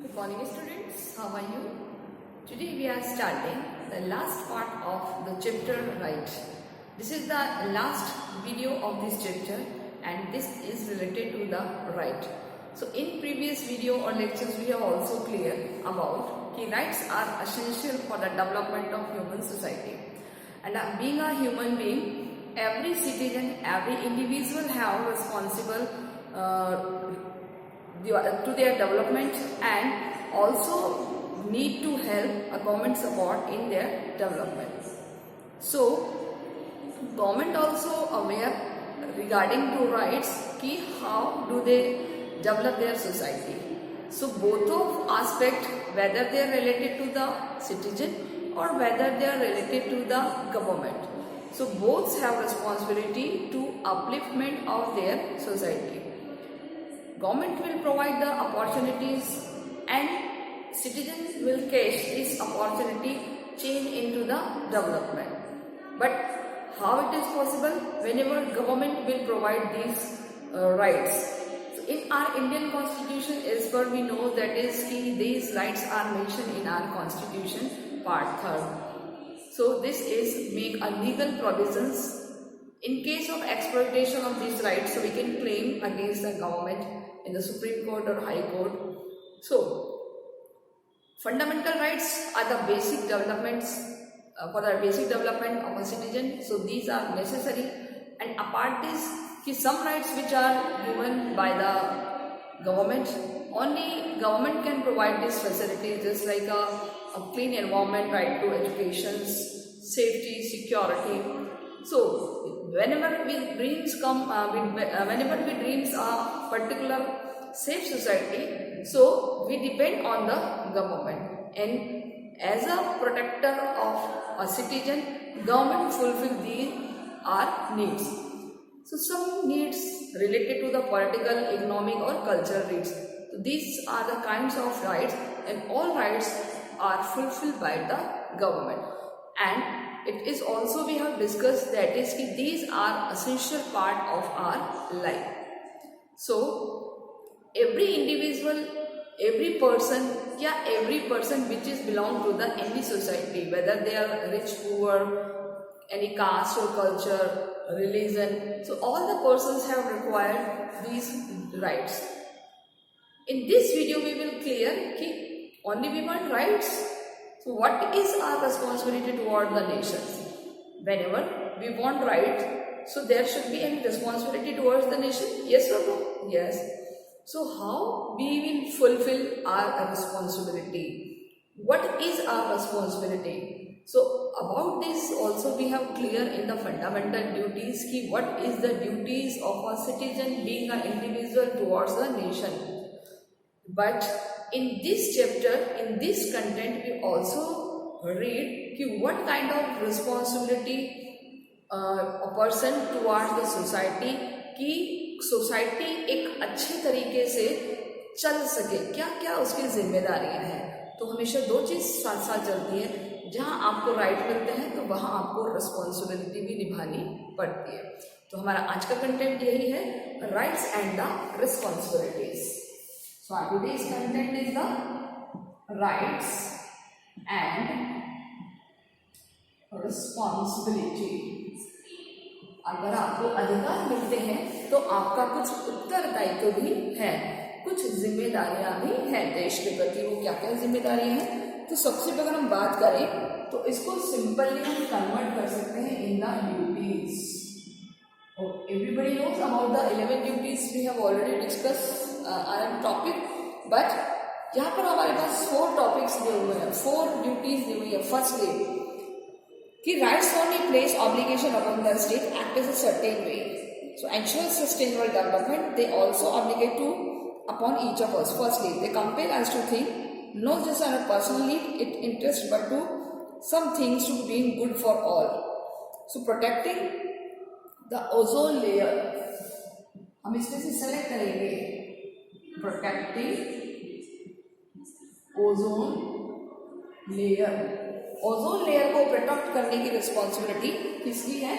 Good morning students, how are you? Today we are starting the last part of the chapter right. This is the last video of this chapter and this is related to the right. So in previous video or lectures we have also cleared about that rights are essential for the development of human society. And being a human being, every citizen, every individual have responsible to their development and also need to help a government support in their development. So government also aware regarding to rights ki how do they develop their society. So both of aspect, whether they are related to the citizen or whether they are related to the government. So both have responsibility to upliftment of their society. Government will provide the opportunities and citizens will catch this opportunity change into the development. But how it is possible? Whenever government will provide these rights. So in our Indian constitution, as per we know, that is these rights are mentioned in our constitution part 3. So this is make a legal provisions. In case of exploitation of these rights, so we can claim against the government in the Supreme Court or High Court. So, fundamental rights are the basic developments for the basic development of a citizen. So, these are necessary. And apart this, some rights which are given by the government, only government can provide this facility, just like a clean environment, right to education, safety, security. So, whenever we dreams come, whenever we dreams a particular safe society, so we depend on the government. And as a protector of a citizen, government fulfill our needs. So, some needs related to the political, economic or cultural needs. So, these are the kinds of rights, and all rights are fulfilled by the government. And it is also we have discussed that is these are essential part of our life. So every individual, every person which is belong to the any society, whether they are rich, poor, any caste or culture, religion, so all the persons have required these rights. In this video we will clear कि only we want rights. So what is our responsibility toward the nation? Whenever we want right, so there should be any responsibility towards the nation? Yes or no? Yes. So how we will fulfill our responsibility? What is our responsibility? So about this also we have clear in the fundamental duties ki what is the duties of a citizen being an individual towards the nation. But in this chapter, in this content, we also read कि what kind of responsibility a person towards the society कि society एक अच्छे तरीके से चल सके, क्या क्या उसकी जिम्मेदारियां हैं. तो हमेशा दो चीज साथ साथ चलती है. जहां आपको राइट मिलते हैं तो वहां आपको रिस्पॉन्सिबिलिटी भी निभानी पड़ती है. तो हमारा आज का कंटेंट यही है, rights and the responsibilities. So today's content is the rights and responsibility. अगर आपको अधिकार मिलते हैं तो आपका कुछ उत्तरदायित्व भी है, कुछ जिम्मेदारियां भी हैं देश के प्रति. वो क्या क्या जिम्मेदारियां हैं? तो सबसे पहले हम बात करें तो इसको सिंपली हम कन्वर्ट कर सकते हैं in the duties. Everybody knows about the 11 duties we have already discussed our topic, but यहाँ पर हमारे पास 4 topics दिए हुए हैं, 4 duties दी हुई है. Firstly, कि rights only place obligation upon the state act as a certain way. So ensure sustainable development. They also obligate to upon each of us. Firstly, they compel us to think not just on a personal need, interest, but to some things to being good for all. So protecting the ozone layer, हम इसमें से select करेंगे protecting ozone layer. Ozone layer को protect करने की responsibility किसकी है?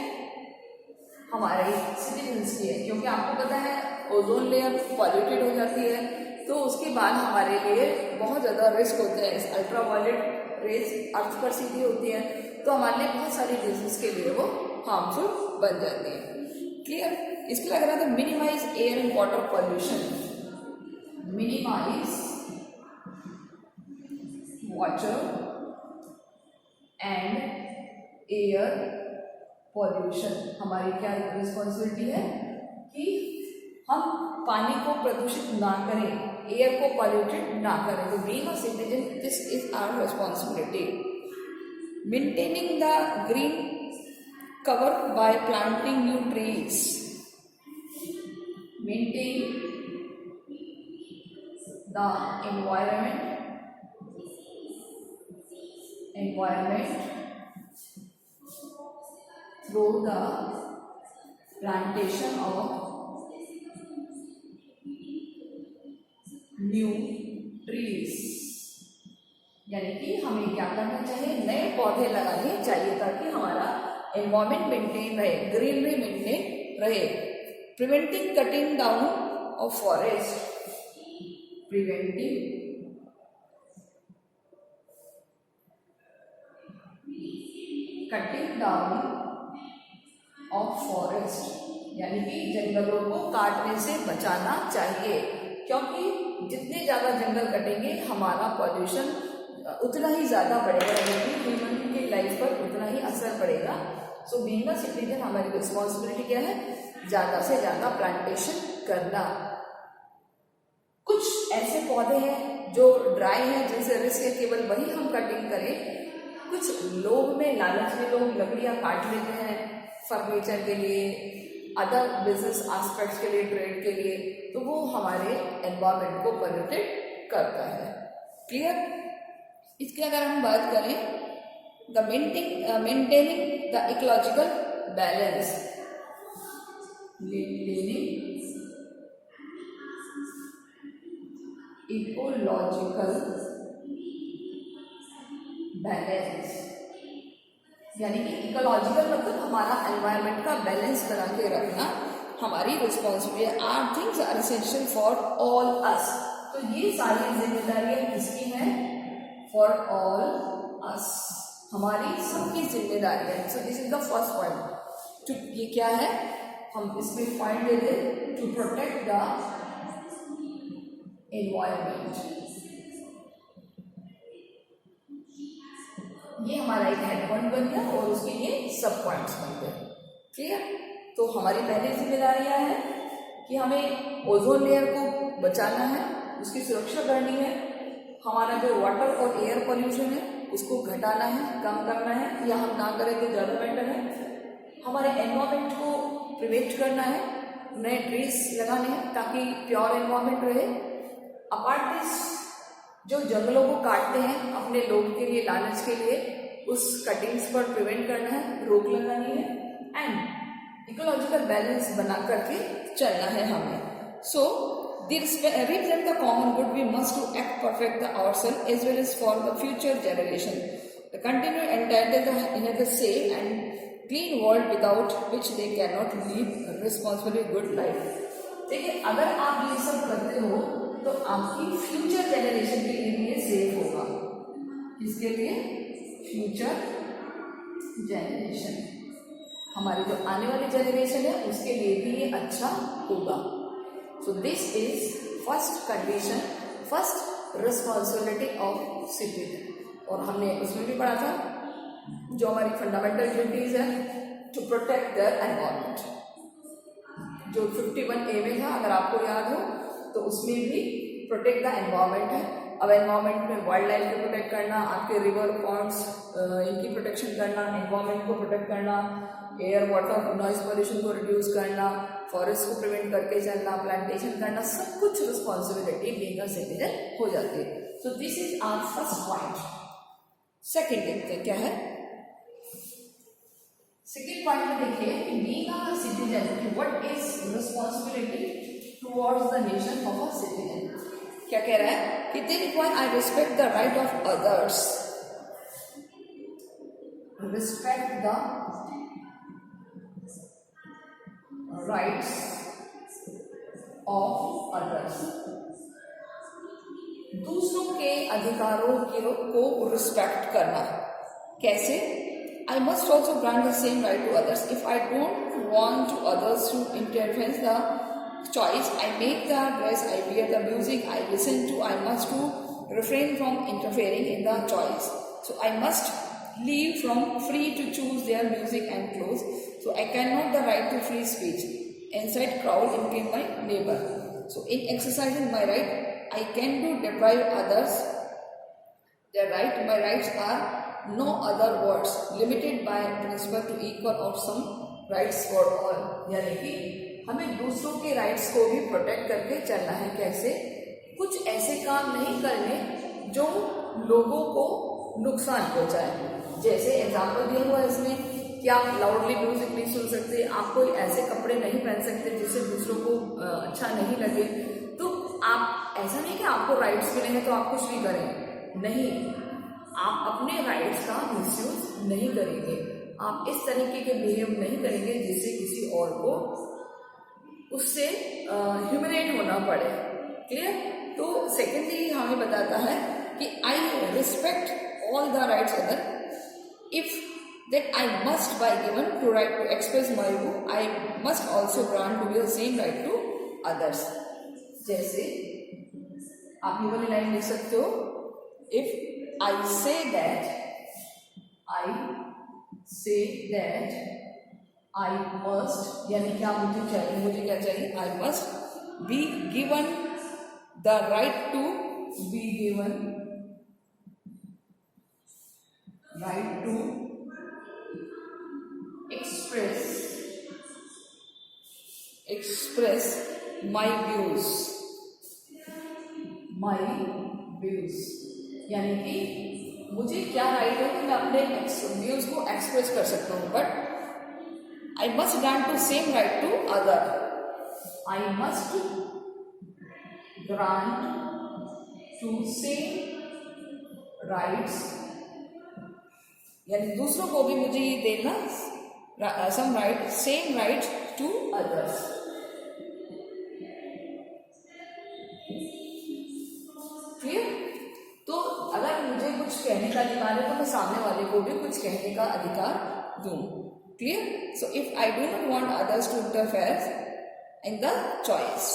हमारे सिटीजन्स की है. क्योंकि आपको पता है ओजोन लेयर पॉल्यूटेड हो जाती है तो उसके बाद हमारे लिए बहुत ज़्यादा रिस्क होते हैं। अल्ट्रावायलेट रेज अर्थ पर सीधी होती हैं, तो हमारे लिए बहुत सारी डिजीज के लिए वो हार्मफुल बन जाती है। क्लियर? इसके लिए अगर आता है minimise air and water pollution, minimise water and air pollution. हमारी क्या रिस्पॉन्सिबिलिटी है कि हम पानी को प्रदूषित ना करें, एयर को पॉल्यूटेड ना करें। तो being a citizen this is our responsibility. Maintaining the green cover by planting new trees, maintain the environment through the plantation of new trees. यानी कि हमें क्या करना चाहिए, नए पौधे लगाने चाहिए ताकि हमारा एनवायरमेंट मेंटेन रहे, ग्रीनरी मेंटेन रहे। Preventing cutting down of forest, preventing cutting down of forest, यानी कि जंगलों को काटने से बचाना चाहिए, क्योंकि जितने ज़्यादा जंगल कटेंगे हमारा पॉल्यूशन उतना ही ज़्यादा बढ़ेगा, यानी कि ह्यूमन की लाइफ पर उतना ही असर पड़ेगा। सो बीइंग अ सिटीजन हमारी रिस्पॉन्सिबिलिटी क्या है, ज़्यादा से ज़्यादा प्लांटेशन करना। कुछ ऐसे पौधे हैं जो ड्राई हैं, जिनसे रिस्क है केवल वही हम कटिंग करें। कुछ लोग में लालच में लोग लकड़ियाँ काट लेते हैं फर्नीचर के लिए, अदर बिजनेस एस्पेक्ट्स के लिए, ट्रेड के लिए, तो वो हमारे एनवायरमेंट को पॉल्यूटेड करता है। क्लियर? इसकी अगर हम बात करें the maintaining the ecological balance, maintaining ecological balance, यानी कि इकोलॉजिकल मतलब हमारा एनवायरनमेंट का बैलेंस बना के रखना हमारी responsibility. Our things are essential for all us, तो ये सारी जिम्मेदारियां किसकी हैं, फॉर ऑल अस, हमारी सबकी जिम्मेदारियां। सो this is the first point. ये क्या है, हम इसमें पॉइंट दे दें, टू प्रोटेक्ट द एनवायरनमेंट। ये हमारा एक हेड पॉइंट बन गया और उसके ये सब पॉइंट्स बन गए। क्लियर? तो हमारी पहली जिम्मेदारियां हैं कि हमें ओजोन लेयर को बचाना है, उसकी सुरक्षा करनी है, हमारा जो वाटर और एयर पॉल्यूशन है उसको घटाना है, कम करना है, या हम ना करें तो ज़्यादा बेटर है। हमारे एनवायरनमेंट को प्रिवेंट करना है, नए ट्रीज लगाने हैं ताकि प्योर एनवायरनमेंट रहे। अपार्ट दिस, जो जंगलों को काटते हैं अपने लोग के लिए, लालच के लिए, उस कटिंग्स पर प्रिवेंट करना है, रोक लगानी है, एंड इकोलॉजिकल बैलेंस बना करके चलना है हमें। सो represent the common good, we must to act perfect ourselves as well as for the future generation. The continue entitle in the safe and clean world without which they cannot live a responsible good life. देखिए, अगर आप ये सब करते हो तो आपकी future generation के लिए भी ये सेफ होगा। किसके लिए? फ्यूचर जनरेशन, हमारी जो आने वाली जनरेशन है उसके लिए भी ये अच्छा होगा। सो this is first condition, first responsibility of citizen. और हमने उसमें भी पढ़ा था जो हमारी फंडामेंटल ड्यूटीज है, टू प्रोटेक्ट देयर एनवायरनमेंट, जो 51A में था, अगर आपको याद हो, तो उसमें भी प्रोटेक्ट द एनवायरनमेंट है। अब एनवायरनमेंट में वाइल्ड लाइफ को प्रोटेक्ट करना, आपके रिवर पॉन्ड्स इनकी प्रोटेक्शन करना, एनवायरनमेंट को प्रोटेक्ट करना, एयर वाटर नॉइज पॉल्यूशन को रिड्यूस करना, फॉरेस्ट को प्रिवेंट करके चलना, प्लांटेशन करना, सब कुछ रिस्पॉन्सिबिलिटी बीइंग अ सिटीजन हो जाती है। So this is our first point. Second देखते हैं क्या है। सेकेंड पॉइंट में देखिए कि being a citizen, what is responsibility towards the nation of a citizen. क्या कह रहा है कि they require I respect the right of others, respect the rights of others, दूसरों के अधिकारों को रिस्पेक्ट करना। कैसे? I must also grant the same right to others. If I don't want to others to interfere the choice, I make the dress I wear, the music I listen to, I must to refrain from interfering in the choice. So I must leave from free to choose their music and clothes. So I cannot the right to free speech. Inside crowd include my neighbor. So in exercising my right, I can do deprive others their right. My rights are no other words limited by principle to equal of some rights for all. यानी कि हमें दूसरों के rights को भी protect करके चलना है। कैसे? कुछ ऐसे काम नहीं करने जो लोगों को नुकसान पहुंचाए। जैसे एग्जाम्पल दिया हुआ है इसमें कि आप लाउडली म्यूजिक नहीं सुन सकते, आप कोई ऐसे कपड़े नहीं पहन सकते जिससे दूसरों को अच्छा नहीं लगे। तो आप ऐसा नहीं कि आपको राइट्स मिले हैं तो आप कुछ भी करें, नहीं, आप अपने राइट्स का मिसयूज नहीं करेंगे, आप इस तरीके के बिहेव नहीं करेंगे जिससे किसी और को उससे ह्यूमिलेट होना पड़े। क्लियर? तो सेकेंडली हमें बताता है कि I respect all the rights other if that I must by given to right to express my view, I must also grant to be the same right to others. जैसे आप ये वाली line लिख सकते हो, if I say that I must, यानी क्या मुझे चाहिए, मुझे क्या चाहिए? I must be given the right to be given right to express my views यानी कि मुझे क्या राइट है कि मैं अपने व्यूज को एक्सप्रेस कर सकता हूँ, but I must grant to same right to other. I must grant to same rights, यानी दूसरों को भी मुझे ये देना same right, same right to others. Clear? तो अगर मुझे कुछ कहने का अधिकार है तो मैं सामने वाले को भी कुछ कहने का अधिकार दूं। Clear? So if I do not want others to interfere in the choice.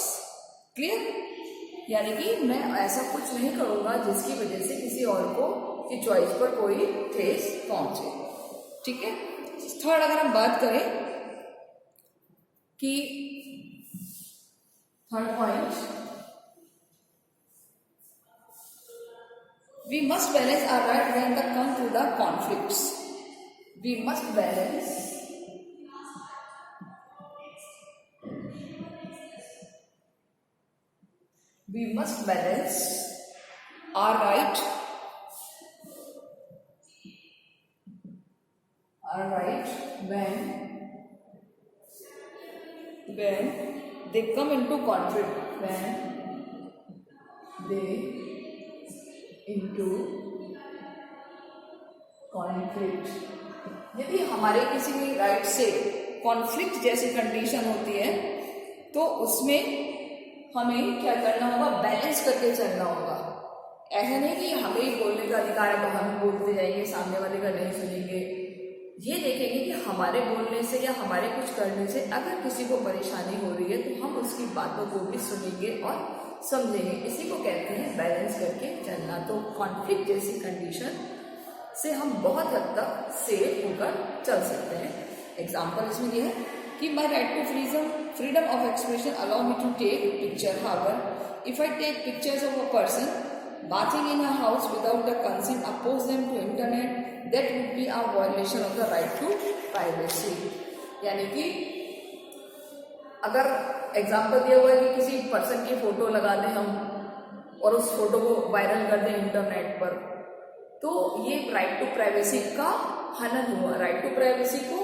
Clear? यानी कि मैं ऐसा कुछ नहीं करूंगा जिसकी वजह से किसी और को की चॉइस पर कोई ठेस पहुंचे। ठीक है? थर्ड, अगर हम बात करें कि third point, we must balance our right when it comes to the conflicts. We must balance our right when they come into conflict, यदि हमारे किसी भी राइट से कॉन्फ्लिक्ट जैसी कंडीशन होती है तो उसमें हमें क्या करना होगा? बैलेंस करके चलना होगा। ऐसा नहीं कि हमें ही बोलने का अधिकार है तो हम बोलते जाएंगे, सामने वाले का नहीं सुनेंगे। ये देखेंगे कि हमारे बोलने से या हमारे कुछ करने से अगर किसी को परेशानी हो रही है तो हम उसकी बातों को भी सुनेंगे और समझेंगे। इसी को कहते हैं बैलेंस करके चलना। तो कॉन्फ्लिक्ट जैसी कंडीशन से हम बहुत हद तक सेफ होकर चल सकते हैं। एग्जाम्पल इसमें यह है कि my right to freedom of expression allow me to take picture. However if I take pictures of a person bathing in a house without the consent, oppose them to internet, that would be a violation of the right to privacy। यानी कि अगर example दिया हुआ है कि किसी person की photo लगा दें हम और उस फोटो को वायरल कर दें इंटरनेट पर, तो ये राइट टू प्राइवेसी का हनन हुआ। राइट टू प्राइवेसी को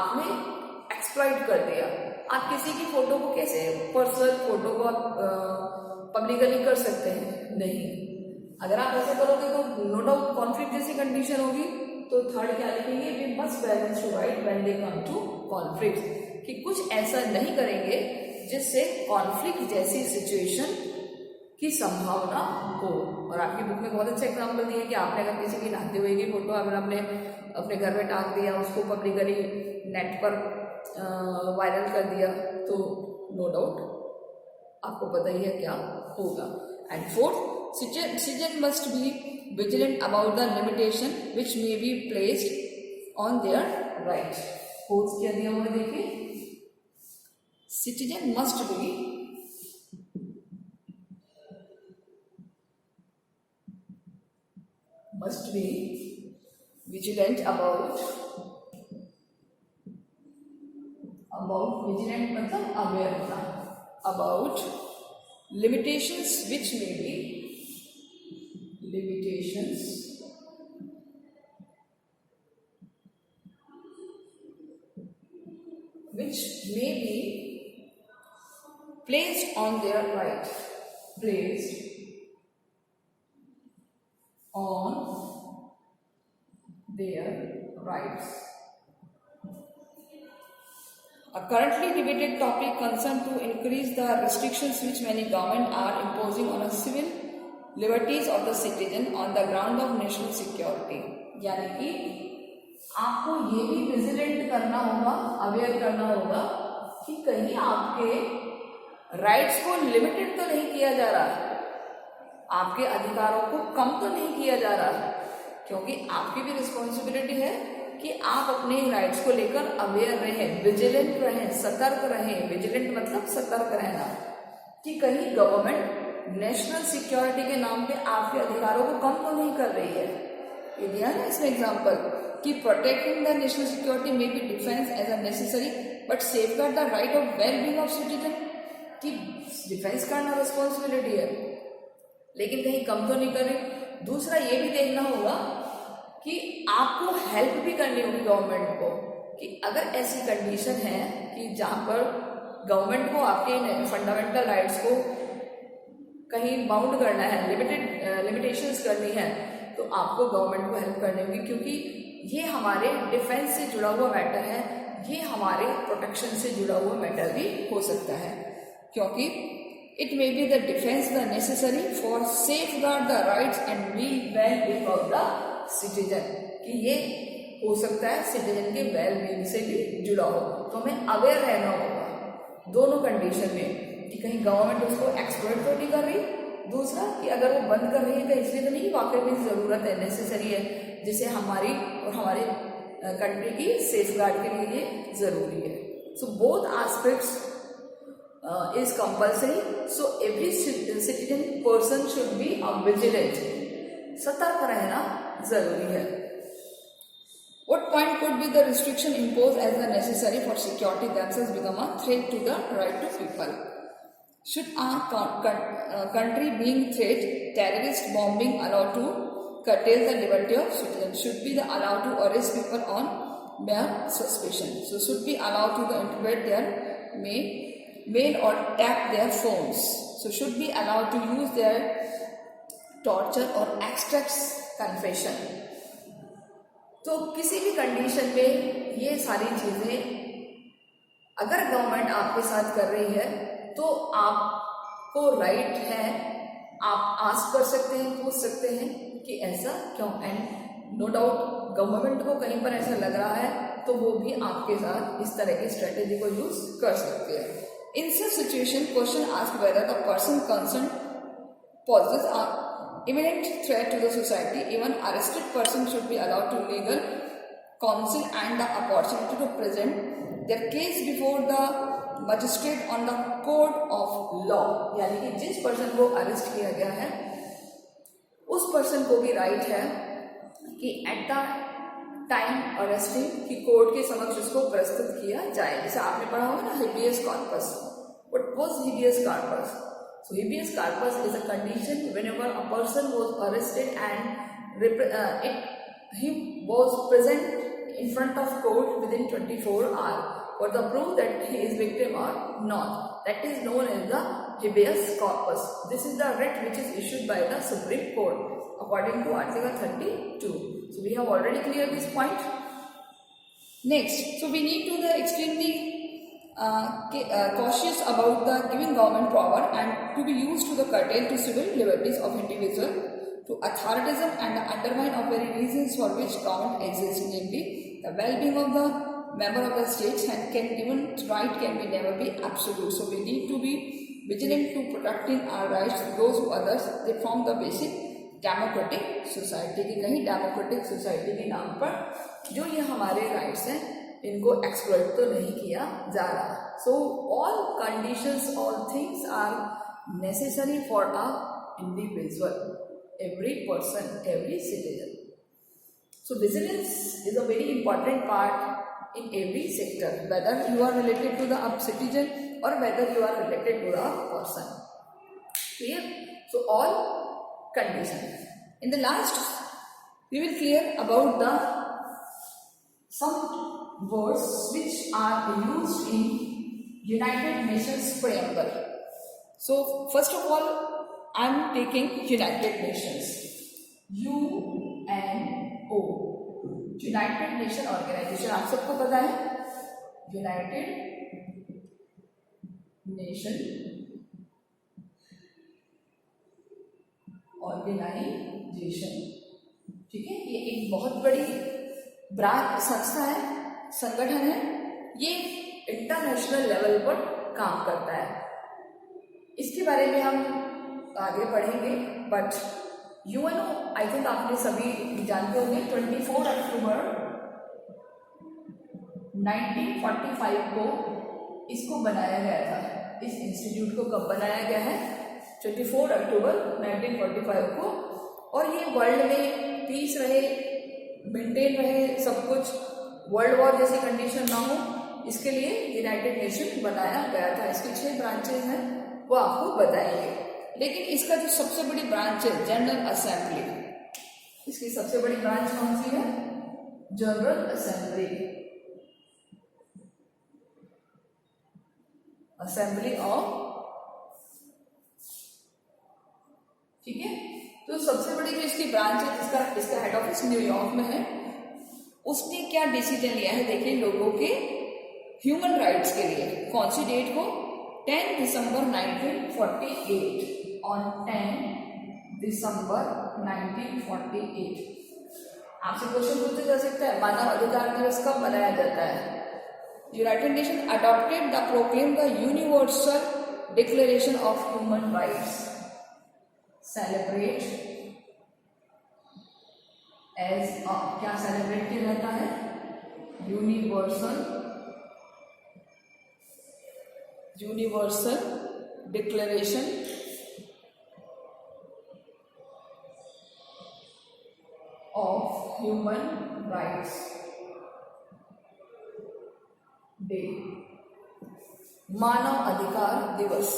आपने एक्सप्लॉइट कर दिया। आप किसी की फोटो को कैसे, पर्सनल फोटो को आप पब्लिकली कर सकते हैं? नहीं। अगर आप ऐसा करोगे तो नो डाउट कॉन्फ्लिक्ट जैसी कंडीशन होगी। तो थर्ड क्या लिखेंगे? We must balance to right when they come to conflict, कि कुछ ऐसा नहीं करेंगे जिससे कॉन्फ्लिक्ट जैसी सिचुएशन की संभावना हो। और आपकी बुक में बहुत अच्छा एग्जाम्पल दिया कि आपने अगर किसी की नहाते हुए की फोटो अगर आपने अपने घर में टांग दिया, उसको पब्लिकली नेट पर वायरल कर दिया, तो नो डाउट आपको पता ही है क्या होगा। And fourth, citizen must be vigilant about the limitation which may be placed on their right. Fourth क्या दिया हुआ है देखिए, citizen must be vigilant about vigilant मतलब अवेयर होना, about limitations which may be placed on their right, placed on their rights. A currently debated topic concerned to increase the restrictions which many governments are imposing on a civil liberties of the citizen on the ground of national security. यानी कि आपको ये भी vigilant करना होगा, aware करना होगा कि कहीं आपके राइट्स को लिमिटेड तो नहीं किया जा रहा, आपके अधिकारों को कम तो नहीं किया जा रहा, क्योंकि आपकी भी रिस्पॉन्सिबिलिटी है कि आप अपने राइट्स को लेकर अवेयर रहें, विजिलेंट रहें, सतर्क रहें। विजिलेंट मतलब सतर्क रहना, कि कहीं गवर्नमेंट नेशनल सिक्योरिटी के नाम पे आपके अधिकारों को कम तो नहीं कर रही है। ये दिया ना इसमें एग्जांपल कि protecting the national security may be defence as a necessary but safeguard the right of well being of citizen, कि डिफेंस करना रिस्पॉन्सिबिलिटी है लेकिन कहीं कम तो नहीं कर रही। दूसरा ये भी देखना होगा कि आपको हेल्प भी करनी होगी गवर्नमेंट को, कि अगर ऐसी कंडीशन है कि जहाँ पर गवर्नमेंट को आपके फंडामेंटल राइट्स को कहीं बाउंड करना है, लिमिटेशंस करनी है, तो आपको गवर्नमेंट को हेल्प करनी होगी, क्योंकि ये हमारे डिफेंस से जुड़ा हुआ मैटर है, ये हमारे प्रोटेक्शन से जुड़ा हुआ मैटर भी हो सकता है, क्योंकि it may be the defence the necessary for safe guard the rights and well being of the citizen, कि ये हो सकता है सिटीजन के वेल बीइंग से भी जुड़ा हो। तो हमें अवेयर रहना होगा दोनों कंडीशन में, कि कहीं गवर्नमेंट उसको एक्सप्लॉइट तो नहीं कर रही, दूसरा कि अगर वो बंद कर रही है तो इसलिए तो नहीं, वाकई में ज़रूरत है, नेसेसरी है, जिसे हमारी और हमारे कंट्री की सेफ गार्ड के लिए ये ज़रूरी है। So both aspects is compulsory, so every citizen person should be vigilant, सतर्क रहना जरूरी है। What point could be the restriction imposed as the necessary for security themselves become a threat to the right to people? Should our country being threat, terrorist bombing allowed to curtail the liberty of citizens? Should be allowed to arrest people on mere suspicion? So should be allowed to interpret their mail or tap their phones? So should be allowed to use their torture or extract confession? तो किसी भी condition में ये सारी चीजें अगर government आपके साथ कर रही है तो आपको राइट है, आप आस्क कर सकते हैं, पूछ सकते हैं कि ऐसा क्यों, एंड नो डाउट गवर्नमेंट को कहीं पर ऐसा लग रहा है तो वो भी आपके साथ इस तरह की स्ट्रेटेजी को यूज कर सकते हैं। In such situation question ask whether the person concern poses a imminent threat to the society. Even arrested person should be allowed to legal counsel and the opportunity to present their case before the magistrate on the court of law. यानी कि जिस person को arrest किया गया है उस person को भी राइट है कि एट द टाइम अरेस्टिंग की कोर्ट के समक्ष उसको प्रस्तुत किया जाए। जैसे आपने पढ़ा होगा ना habeas corpus. What was habeas corpus? So habeas corpus is a condition whenever a person was arrested and he was present in front of court within 24 hours for the proof that he is victim or not. That is known as the habeas corpus. This is the writ which is issued by the Supreme Court according to Article 32. So we have already cleared this point. Next, so we need to explain the cautious about the giving government power and to be used to the curtail to civil liberties of individual, to authoritarianism and the undermine of very reasons for which government exists, namely the well-being of the member of the states and can given right can be never be absolute. So we need to be vigilant to protecting our rights to those who others. They form the basic democratic society की, कहीं democratic society के नाम पर जो ये हमारे rights हैं इनको एक्सप्लॉइट तो नहीं किया जा रहा. So all conditions, all things are necessary for a individual, every person, every citizen. So vigilance is a very important part in every sector, whether you are related to the citizen or whether you are related to the person. Clear? So all conditions. In the last, we will clear about the some words which are used in United Nations preamble. So first of all, I am taking United Nations. UNO. United Nation Organisation, आप सबको पता है United Nation organisation. ठीक है, ये एक बहुत बड़ी ब्रांच संस्था है, संगठन है. ये इंटरनेशनल लेवल पर काम करता है. इसके बारे में हम आगे पढ़ेंगे. बट यूएनओ आई थिंक आपने सभी जानते होंगे 24 अक्टूबर 1945 को इसको बनाया गया था. इस इंस्टीट्यूट को कब बनाया गया है? 24 अक्टूबर 1945 को. और ये वर्ल्ड में पीस रहे, मेंटेन रहे, सब कुछ वर्ल्ड वॉर जैसी कंडीशन ना हो, इसके लिए यूनाइटेड नेशन बनाया गया था. इसकी 6 ब्रांचेज हैं, वो आपको बताएंगे. लेकिन इसका जो सबसे बड़ी ब्रांच है जनरल असेंबली, इसकी सबसे बड़ी ब्रांच कौन सी है? General assembly. असेंबली ऑफ, ठीक है. तो सबसे बड़ी जो इसकी ब्रांच है, इसका हेड ऑफिस न्यूयॉर्क में है. उसने क्या डिसीजन लिया है देखिए, लोगों के ह्यूमन राइट्स के लिए. कौन सी डेट को? 10 दिसंबर 1948. On 10 दिसंबर 1948. आपसे क्वेश्चन पूछा जा सकता है, मानव अधिकार दिवस कब मनाया जाता है? United Nation adopted the proclaim the Universal Declaration of Human Rights, celebrate as क्या सेलिब्रेट किया जाता है? Universal Declaration of Human rights Day. मानव अधिकार दिवस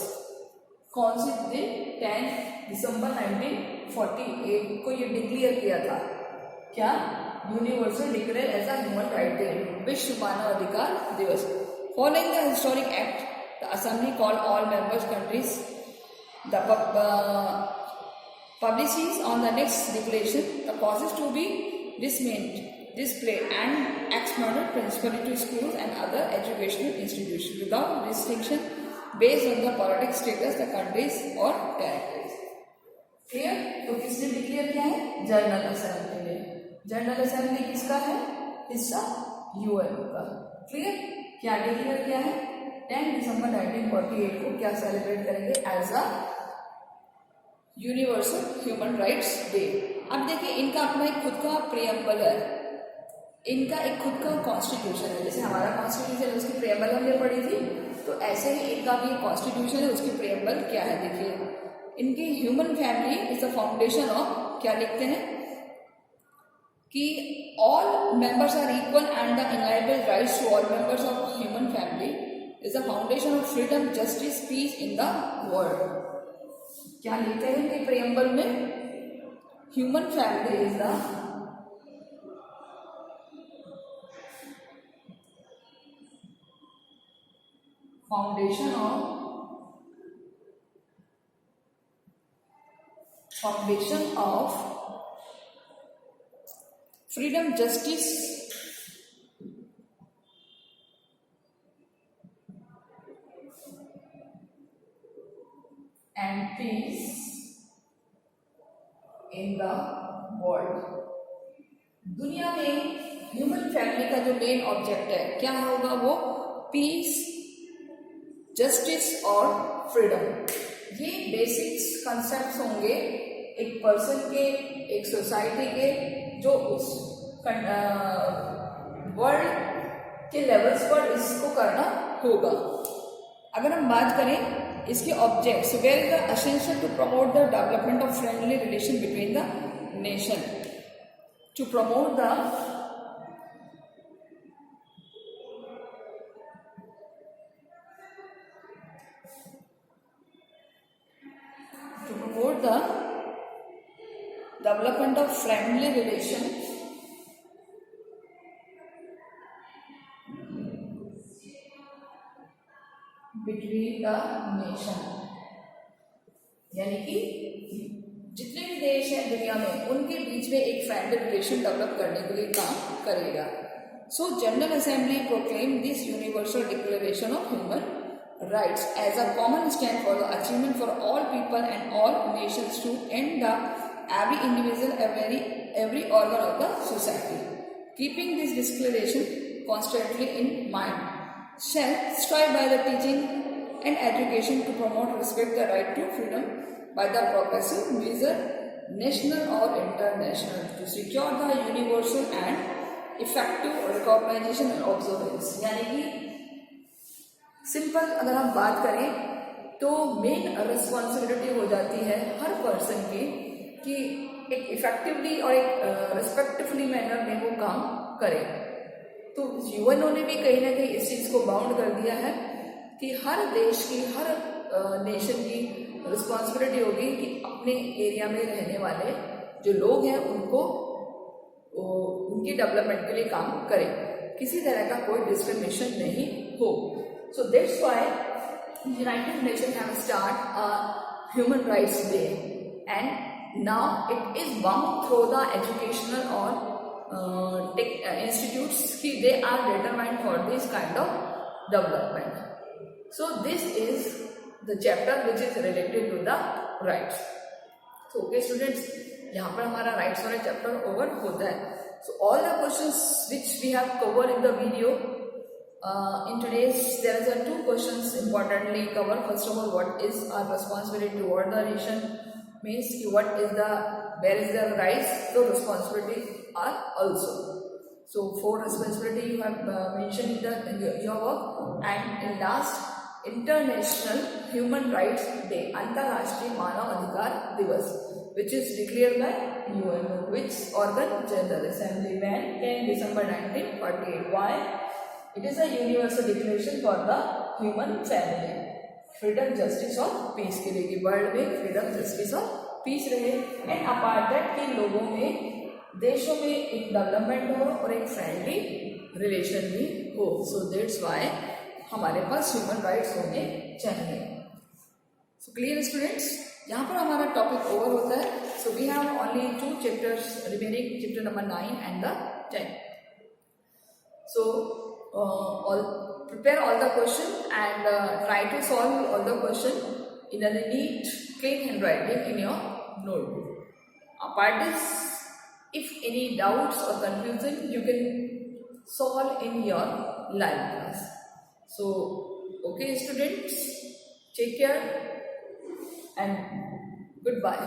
कौन से दिन? 10 दिसंबर 1948 को ये डिक्लेयर किया था. क्या? Universal declare as a human right day, विश्व मानव अधिकार दिवस. Following the historic act, the assembly called all members countries the publicies on the next declaration, the causes to be displayed and expanded principally to schools and other educational institutions without restriction based on the political status, the countries or territories. Clear? तो किसने declare किया है? General assembly ने. General assembly किसका है? हिस्सा UNO का. Clear? क्या डिक्लेयर किया है? 10 दिसंबर 1948 को क्या सेलिब्रेट करेंगे? As a universal human rights day. अब देखिए, इनका अपना एक खुद का प्रियम्बल है, इनका एक खुद का कॉन्स्टिट्यूशन है. जैसे हमारा कॉन्स्टिट्यूशन है, उसकी प्रियम्बल हमने पढ़ी थी, तो ऐसे ही इनका भी कॉन्स्टिट्यूशन है, उसकी प्रियम्बल क्या है देखिए. इनकी human family is the foundation of, क्या लिखते हैं कि all members are equal and the inalienable rights to all members of human family is the foundation of freedom, justice, peace in the world. क्या लिखते हैं कि प्रियम्बल में? Human family is the foundation of freedom, justice, in the world. दुनिया में human family का जो main object है क्या होगा, वो पीस, जस्टिस और फ्रीडम। ये बेसिक्स कंसेप्ट्स होंगे एक पर्सन के, एक सोसाइटी के, जो उस वर्ल्ड के लेवल्स पर इसको करना होगा। अगर हम बात करें इसके objects, where is the essential to promote the development of friendly relation between the nation, to promote the development of friendly relation between the nation, यानी कि जितने भी देश हैं दुनिया में उनके बीच में एक फ्रेंडली रिलेशन डेवलप करने के लिए काम करेगा। सो general assembly proclaim this universal Declaration of human rights as a common stand for the achievement for all people and all nations to end the every individual, every organ of the society. Keeping this declaration constantly in mind, shall strive by the teaching and education to promote respect the right to freedom by the progressive measure, national or international, to secure the universal and effective recognition and observance। यानी कि simple अगर हम बात करें तो main responsibility हो जाती है हर पर्सन की कि एक इफेक्टिवली और एक रिस्पेक्टफुली मैनर में वो काम करे। तो यूएनओ ने भी कहीं ना कहीं इस चीज़ को बाउंड कर दिया है कि हर देश की, हर नेशन की रिस्पॉन्सिबिलिटी होगी कि अपने एरिया में रहने वाले जो लोग हैं उनको उनकी डेवलपमेंट के लिए काम करें, किसी तरह का कोई डिस्क्रिमिनेशन नहीं हो। So that's why United Nations have started a Human Rights Day, and now it is bound through the educational or institutes कि they are determined for this kind of development. So this is the chapter which is related to the rights. So okay students, यहाँ पर हमारा rights वाला chapter over होता है। So all the questions which we have covered in the video, in today's there is two questions importantly covered. First of all, what is our responsibility toward the nation, means what is the, where is the rights, so responsibility are also. So for responsibility you have mentioned in your work, and in last International Human Rights Day, अंतर्राष्ट्रीय मानव अधिकार दिवस, which is declared by UNO, which organ, General Assembly, when 10 December 1948. Why? It is a universal declaration for the human family, freedom, justice और peace के लिए, कि world में freedom, justice और peace रहे, एंड अपार्टेड के लोगों में, देशों में एक डेवलपमेंट हो और एक फ्रेंडली रिलेशन भी हो। सो दैट्स वाई हमारे पास ह्यूमन राइट्स होने चाहिए। सो क्लियर स्टूडेंट्स, यहाँ पर हमारा टॉपिक ओवर होता है। So we have only 2 chapters remaining, chapter number 9 and the 10. So prepare all the question and try to solve all the question in a neat, clean handwriting in your notebook. Apart this, if any doubts or confusion, you can solve in your live class. So okay students, take care and goodbye.